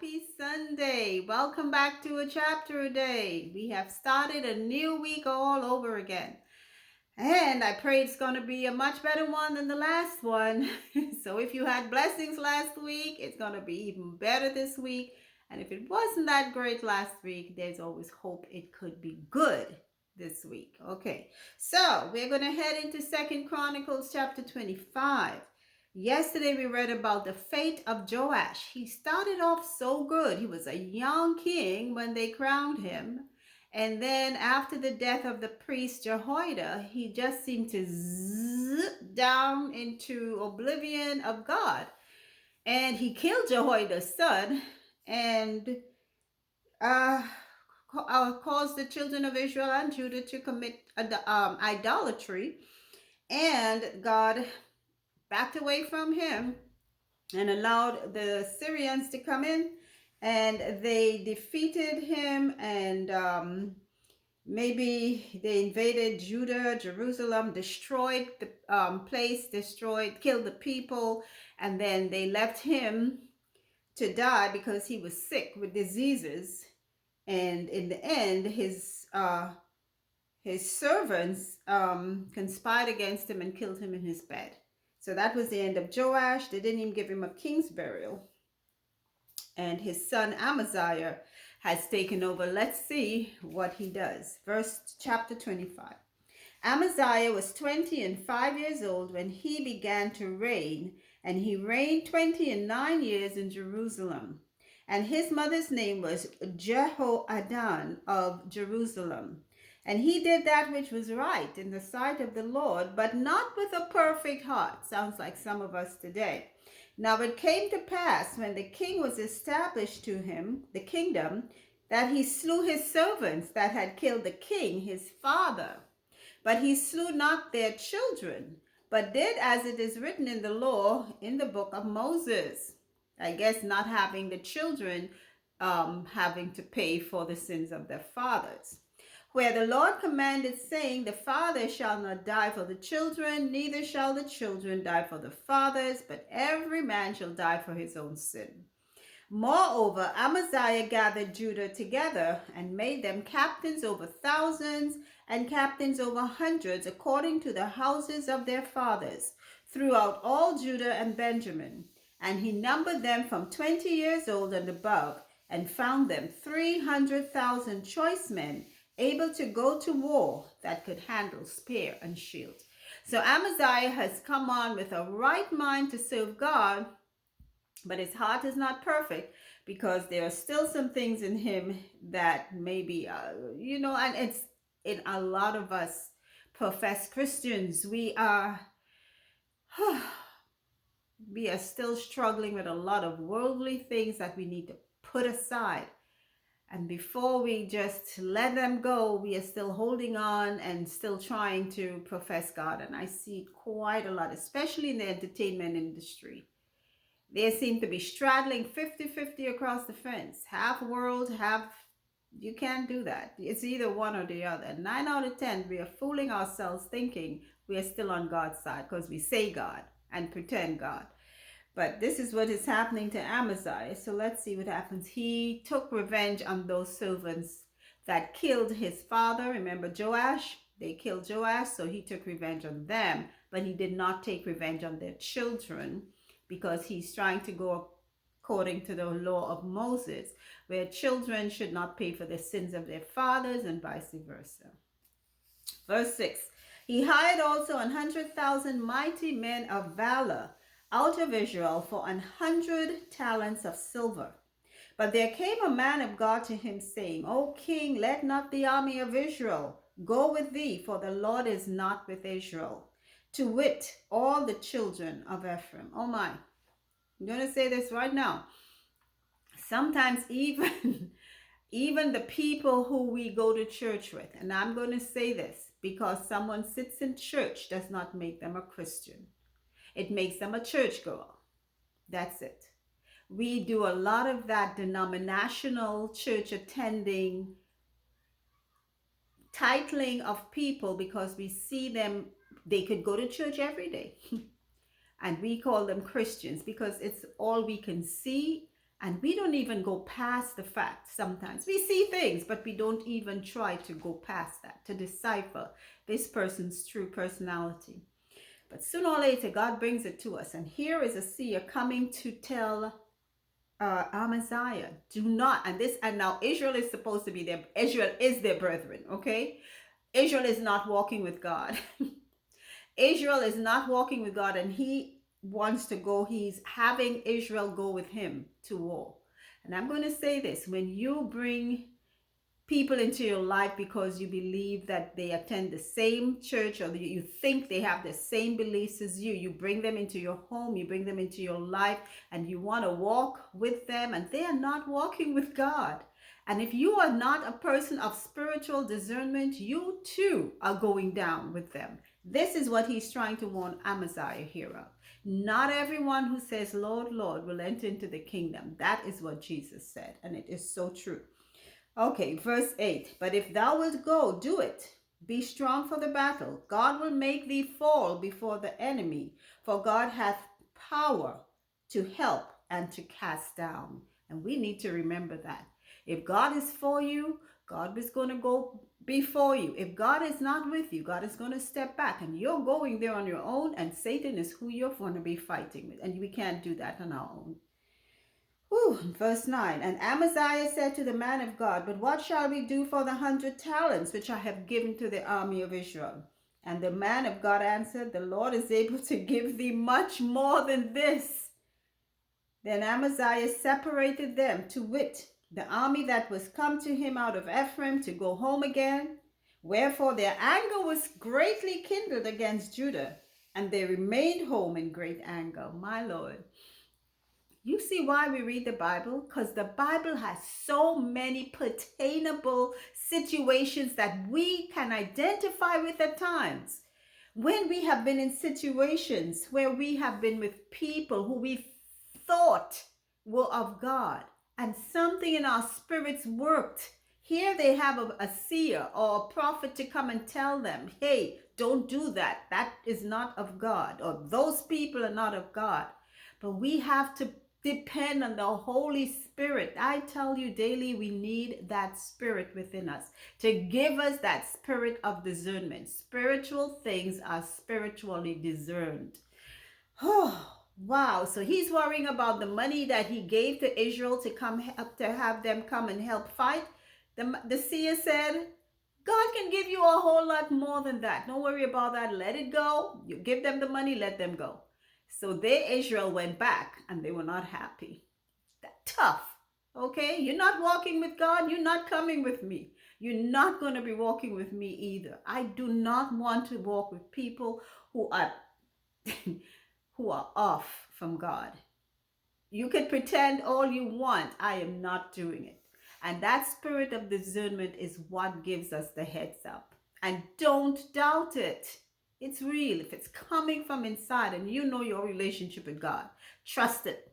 Happy Sunday. Welcome back to a chapter a day. We have started a new week all over again. And I pray it's going to be a much better one than the last one. So if you had blessings last week, it's going to be even better this week. And if it wasn't that great last week, there's always hope it could be good this week. Okay, so we're going to head into 2 Chronicles chapter 25. Yesterday we read about the fate of Joash. He started off so good. He was a young king when they crowned him. And then after the death of the priest Jehoiada, he just seemed to zip down into oblivion of God. And he killed Jehoiada's son and uh, caused the children of Israel and Judah to commit idolatry. And God backed away from him and allowed the Syrians to come in, and they defeated him, and maybe they invaded Judah, Jerusalem, destroyed the killed the people, and then they left him to die because he was sick with diseases. And in the end, his servants conspired against him and killed him in his bed. So that was the end of Joash. They didn't even give him a king's burial. And his son Amaziah has taken over. Let's see what he does. Chapter 25. Amaziah was 25 years old when he began to reign, and he reigned 29 years in Jerusalem. And his mother's name was Jehoaddan of Jerusalem. And he did that which was right in the sight of the Lord, but not with a perfect heart. Sounds like some of us today. Now it came to pass, when the king was established to him, the kingdom, that he slew his servants that had killed the king, his father. But he slew not their children, but did as it is written in the law in the book of Moses. I guess not having the children having to pay for the sins of their fathers. Where the Lord commanded, saying, the father shall not die for the children, neither shall the children die for the fathers, but every man shall die for his own sin. Moreover, Amaziah gathered Judah together and made them captains over thousands and captains over hundreds, according to the houses of their fathers, throughout all Judah and Benjamin. And he numbered them from 20 years old and above, and found them 300,000 choice men, able to go to war, that could handle spear and shield. So Amaziah has come on with a right mind to serve God, but his heart is not perfect, because there are still some things in him that maybe, and it's in a lot of us professed Christians, we are still struggling with a lot of worldly things that we need to put aside. And before we just let them go, we are still holding on and still trying to profess God. And I see quite a lot, especially in the entertainment industry. They seem to be straddling 50-50 across the fence. Half world, half... You can't do that. It's either one or the other. 9 out of 10, we are fooling ourselves thinking we are still on God's side because we say God and pretend God. But this is what is happening to Amaziah. So let's see what happens. He took revenge on those servants that killed his father. Remember Joash? They killed Joash, so he took revenge on them. But he did not take revenge on their children, because he's trying to go according to the law of Moses, where children should not pay for the sins of their fathers and vice versa. Verse 6. He hired also 100,000 mighty men of valor out of Israel for 100 talents of silver. But there came a man of God to him, saying, O king, let not the army of Israel go with thee, for the Lord is not with Israel, to wit, all the children of Ephraim. Oh my, I'm going to say this right now. Sometimes even the people who we go to church with, and I'm going to say this because someone sits in church does not make them a Christian. It makes them a churchgoer. That's it. We do a lot of that denominational church attending titling of people because we see them, they could go to church every day. And we call them Christians because it's all we can see And we don't even go past the fact sometimes. We see things, but we don't even try to go past that, to decipher this person's true personality. But sooner or later, God brings it to us. And here is a seer coming to tell Amaziah, do not, and now Israel is supposed to be their, Israel is their brethren, okay? Israel is not walking with God. Israel is not walking with God, and he wants to go, he's having Israel go with him to war. And I'm going to say this, when you bring people into your life because you believe that they attend the same church, or you think they have the same beliefs as you bring them into your home, you bring them into your life, and you want to walk with them, and they are not walking with God. And if you are not a person of spiritual discernment, you too are going down with them. This is what he's trying to warn Amaziah here of. Not everyone who says, Lord, Lord, will enter into the kingdom. That is what Jesus said, and it is so true. Okay, verse 8. But if thou wilt go, do it. Be strong for the battle. God will make thee fall before the enemy, for God hath power to help and to cast down. And we need to remember that. If God is for you, God is going to go before you. If God is not with you, God is going to step back, and you're going there on your own, and Satan is who you're going to be fighting with. And we can't do that on our own. Verse 9. And Amaziah said to the man of God, but what shall we do for the 100 talents which I have given to the army of Israel? And the man of God answered, the Lord is able to give thee much more than this. Then Amaziah separated them, to wit, the army that was come to him out of Ephraim, to go home again. Wherefore their anger was greatly kindled against Judah, and they remained home in great anger. My Lord. You see why we read the Bible? Because the Bible has so many pertainable situations that we can identify with at times. When we have been in situations where we have been with people who we thought were of God, and something in our spirits worked. Here they have a seer or a prophet to come and tell them, hey, don't do that. That is not of God, or those people are not of God. But we have to depend on the Holy Spirit. I tell you daily, we need that spirit within us to give us that spirit of discernment. Spiritual things are spiritually discerned. Oh, wow. So he's worrying about the money that he gave to Israel to come up, to have them come and help fight. The seer said, God can give you a whole lot more than that. Don't worry about that. Let it go. You give them the money, let them go. So Israel went back, and they were not happy. That tough. Okay, you're not walking with God. You're not coming with me. You're not going to be walking with me either. I do not want to walk with people who are who are off from God. You can pretend all you want. I am not doing it. And that spirit of discernment is what gives us the heads up. And don't doubt it. It's real. If it's coming from inside and you know your relationship with God, trust it.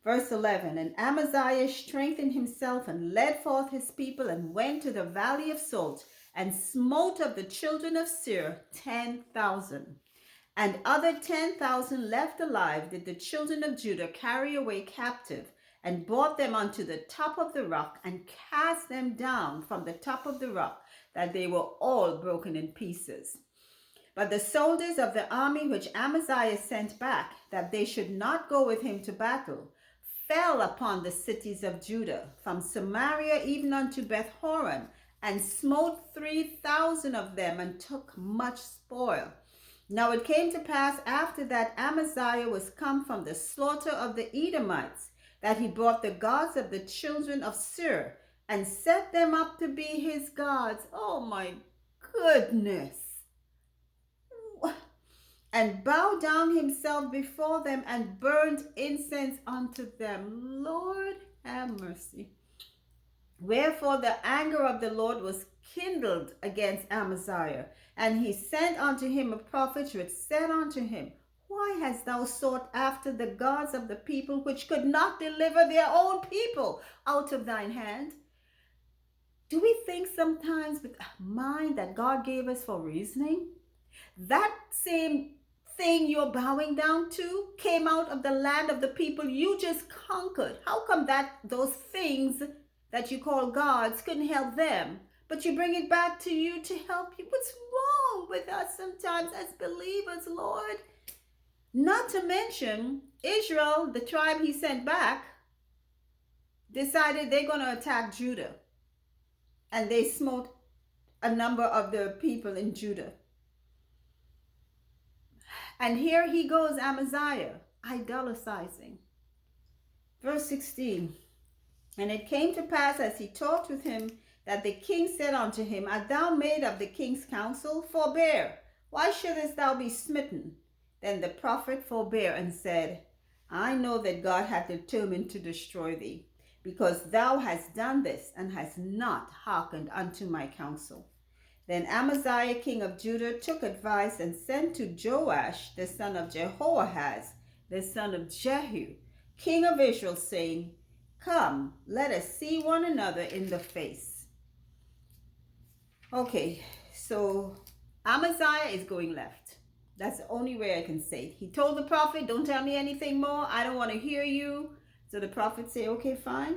Verse 11. And Amaziah strengthened himself and led forth his people and went to the valley of Salt and smote of the children of Seir 10,000. And other 10,000 left alive did the children of Judah carry away captive, and brought them unto the top of the rock, and cast them down from the top of the rock, that they were all broken in pieces. But the soldiers of the army which Amaziah sent back, that they should not go with him to battle, fell upon the cities of Judah, from Samaria even unto Beth-horon, and smote 3,000 of them, and took much spoil. Now it came to pass after that Amaziah was come from the slaughter of the Edomites, that he brought the gods of the children of Seir, and set them up to be his gods. Oh my goodness. And bowed down himself before them, and burned incense unto them. Lord have mercy. Wherefore the anger of the Lord was kindled against Amaziah, and he sent unto him a prophet which said unto him, why hast thou sought after the gods of the people, which could not deliver their own people out of thine hand? Do we think sometimes with a mind that God gave us for reasoning? That same thing you're bowing down to came out of the land of the people you just conquered. How come that those things that you call gods couldn't help them, but you bring it back to you to help you? What's wrong with us sometimes as believers, Lord? Not to mention, Israel, the tribe he sent back, decided they're going to attack Judah. And they smote a number of the people in Judah. And here he goes, Amaziah, idolatizing. Verse 16. And it came to pass as he talked with him, that the king said unto him, Art thou made of the king's counsel? Forbear. Why shouldest thou be smitten? Then the prophet forbare and said, I know that God hath determined to destroy thee, because thou hast done this, and hast not hearkened unto my counsel. Then Amaziah king of Judah took advice and sent to Joash the son of Jehoahaz, the son of Jehu, king of Israel, saying, Come, let us see one another in the face. Okay, so Amaziah is going left. That's the only way I can say it. He told the prophet, don't tell me anything more. I don't want to hear you. So the prophet said, okay, fine.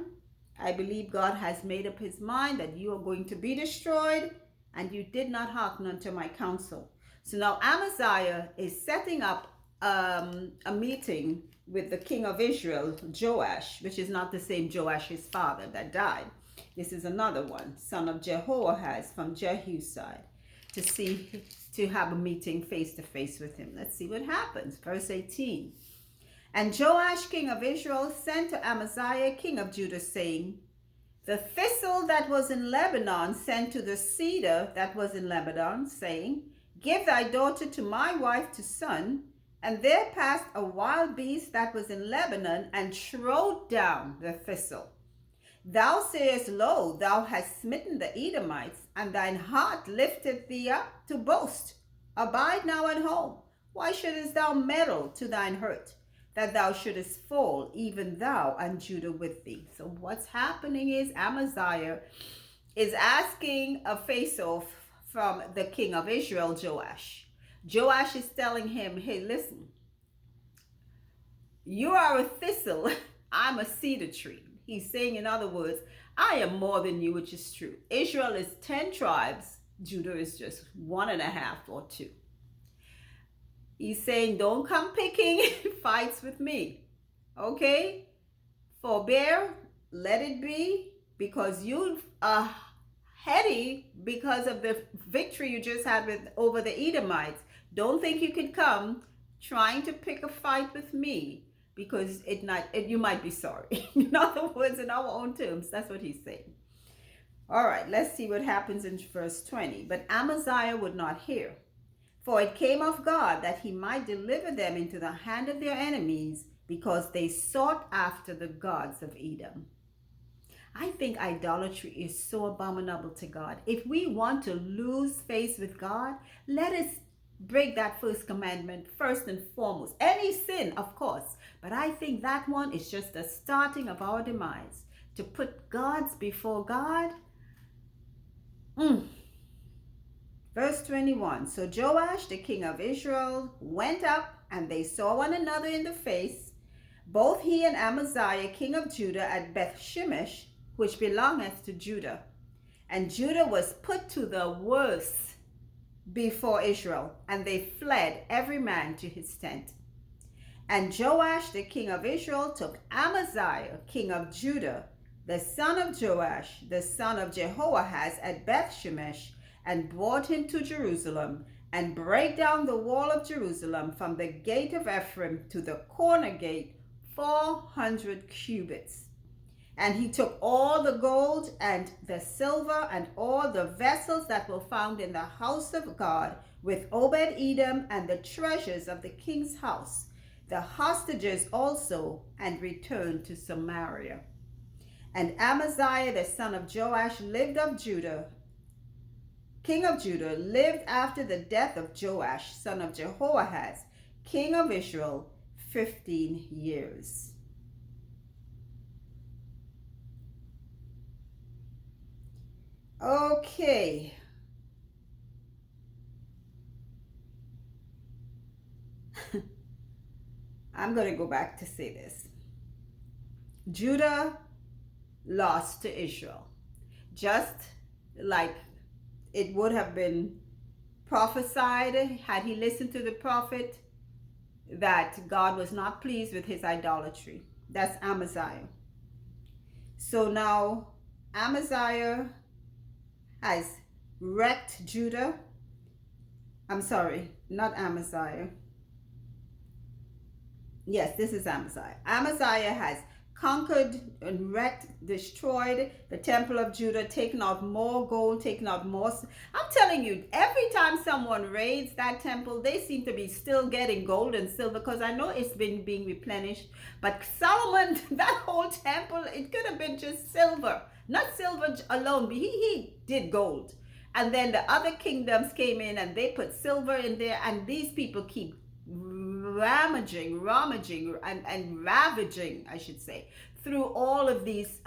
I believe God has made up his mind that you are going to be destroyed, and you did not hearken unto my counsel. So now Amaziah is setting up a meeting with the king of Israel, Joash, which is not the same Joash, his father, that died. This is another one, son of Jehoahaz from Jehu's side, to have a meeting face to face with him. Let's see what happens. Verse 18. And Joash, king of Israel, sent to Amaziah, king of Judah, saying, The thistle that was in Lebanon sent to the cedar that was in Lebanon, saying, Give thy daughter to my wife to son. And there passed a wild beast that was in Lebanon, and trode down the thistle. Thou sayest, Lo, thou hast smitten the Edomites, and thine heart lifteth thee up to boast. Abide now at home. Why shouldest thou meddle to thine hurt, that thou shouldest fall, even thou and Judah with thee? So what's happening is Amaziah is asking a face-off from the king of Israel, Joash. Joash is telling him, hey, listen, you are a thistle, I'm a cedar tree. He's saying, in other words, I am more than you, which is true. Israel is 10 tribes. Judah is just 1.5 or 2. He's saying, don't come picking fights with me. Okay? Forbear, let it be, because you are heady because of the victory you just had over the Edomites. Don't think you can come trying to pick a fight with me, because you might be sorry. In other words, in our own terms, that's what he's saying. All right, let's see what happens in verse 20. But Amaziah would not hear, for it came of God that he might deliver them into the hand of their enemies, because they sought after the gods of Edom. I think idolatry is so abominable to God. If we want to lose faith with God, let us break that first commandment first and foremost. Any sin, of course, but I think that one is just the starting of our demise. To put gods before God. Verse 21. So Joash, the king of Israel, went up, and they saw one another in the face, both he and Amaziah, king of Judah, at Beth Shemesh, which belongeth to Judah. And Judah was put to the worse before Israel, and they fled every man to his tent. And Joash, the king of Israel, took Amaziah, king of Judah, the son of Joash, the son of Jehoahaz, at Beth Shemesh, and brought him to Jerusalem, and brake down the wall of Jerusalem from the gate of Ephraim to the corner gate, 400 cubits. And he took all the gold and the silver and all the vessels that were found in the house of God, with Obed-Edom, and the treasures of the king's house, the hostages also, and returned to Samaria. And Amaziah the son of Joash king of Judah, lived after the death of Joash, son of Jehoahaz, king of Israel, 15 years. Okay. I'm going to go back to say this. Judah lost to Israel, just like it would have been prophesied had he listened to the prophet that God was not pleased with his idolatry. That's Amaziah. So now Amaziah has wrecked Judah. I'm sorry, not Amaziah. Yes, this is Amaziah. Amaziah has conquered and wrecked, destroyed the temple of Judah, taken out more gold, taken out more. I'm telling you, every time someone raids that temple, they seem to be still getting gold and silver, because I know it's been being replenished. But Solomon, that whole temple, it could have been just silver. Not silver alone, but he did gold. And then the other kingdoms came in and they put silver in there, and these people keep rummaging, and ravaging, I should say, through all of these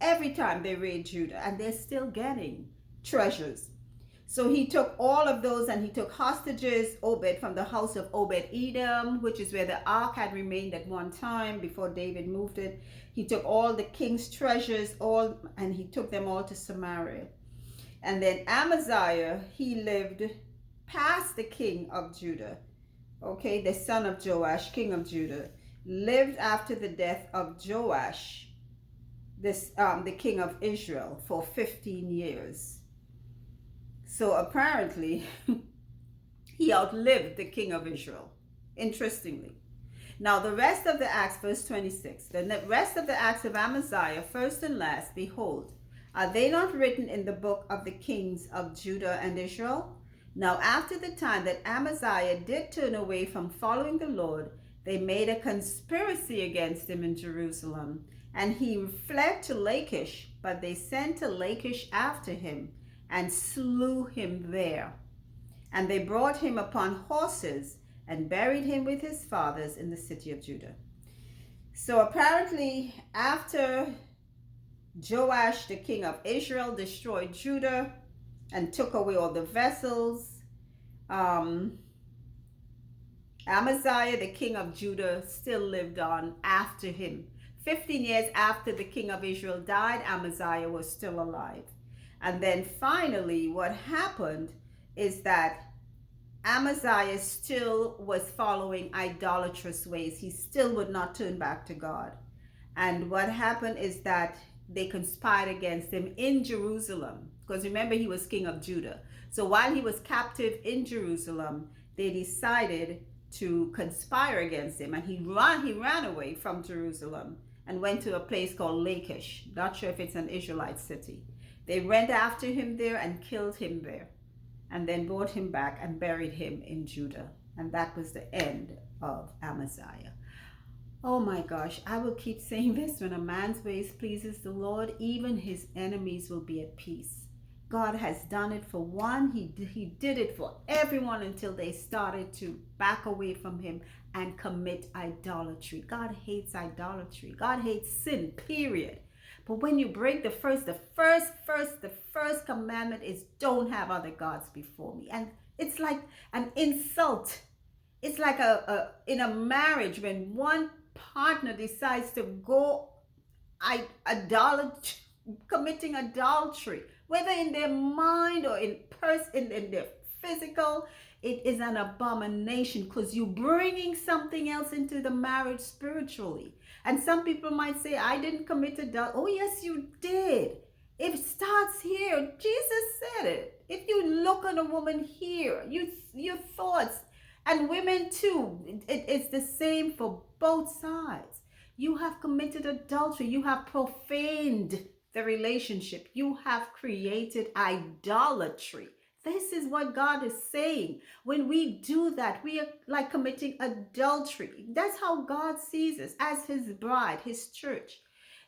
every time they raid Judah, and they're still getting treasures. So he took all of those, and he took hostages, Obed, from the house of Obed Edom, which is where the ark had remained at one time before David moved it. He took all the king's treasures, and he took them all to Samaria. And then Amaziah, he lived past the king of Judah. Okay, the son of Joash, king of Judah, lived after the death of Joash, the king of Israel, for 15 years. So apparently, he outlived the king of Israel, interestingly. Now the rest of the acts, verse 26, the rest of the acts of Amaziah, first and last, behold, are they not written in the book of the kings of Judah and Israel? Now after the time that Amaziah did turn away from following the Lord, they made a conspiracy against him in Jerusalem, and he fled to Lachish, but they sent to Lachish after him, and slew him there. And they brought him upon horses, and buried him with his fathers in the city of Judah. So apparently, after Joash, the king of Israel, destroyed Judah and took away all the vessels, Amaziah, the king of Judah, still lived on after him. 15 years after the king of Israel died, Amaziah was still alive. And then finally, what happened is that Amaziah still was following idolatrous ways. He still would not turn back to God. And what happened is that they conspired against him in Jerusalem, because remember, he was king of Judah. So while he was captive in Jerusalem, they decided to conspire against him, and he ran away from Jerusalem and went to a place called Lachish. Not sure if it's an Israelite city. They went after him there and killed him there, and then brought him back and buried him in Judah. And that was the end of Amaziah. Oh my gosh, I will keep saying this: when a man's ways pleases the Lord, even his enemies will be at peace. God has done it for one. He did it for everyone until they started to back away from him and commit idolatry. God hates idolatry. God hates sin, period. But when you break the first commandment is, don't have other gods before me. And it's like an insult. It's like in a marriage, when one partner decides to go committing adultery, whether in their mind or in their physical, it is an abomination, because you're bringing something else into the marriage spiritually. And some people might say, I didn't commit adultery. Oh yes, you did. It starts here. Jesus said it. If you look at a woman here, your thoughts, and women too, it's the same for both sides. You have committed adultery. You have profaned the relationship. You have created idolatry. This is what God is saying. When we do that, we are like committing adultery. That's how God sees us, as his bride, his church.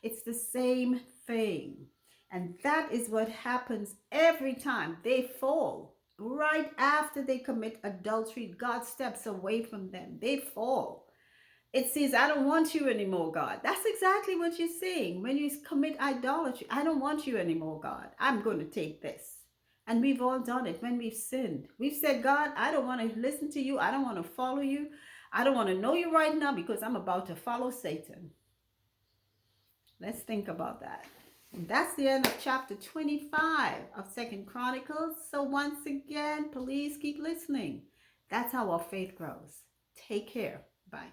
It's the same thing. And that is what happens every time they fall. Right after they commit adultery, God steps away from them. They fall. It says, I don't want you anymore, God. That's exactly what you're saying. When you commit idolatry, I don't want you anymore, God. I'm going to take this. And we've all done it when we've sinned. We've said, God, I don't want to listen to you. I don't want to follow you. I don't want to know you right now because I'm about to follow Satan. Let's think about that. And that's the end of chapter 25 of 2nd Chronicles. So once again, please keep listening. That's how our faith grows. Take care. Bye.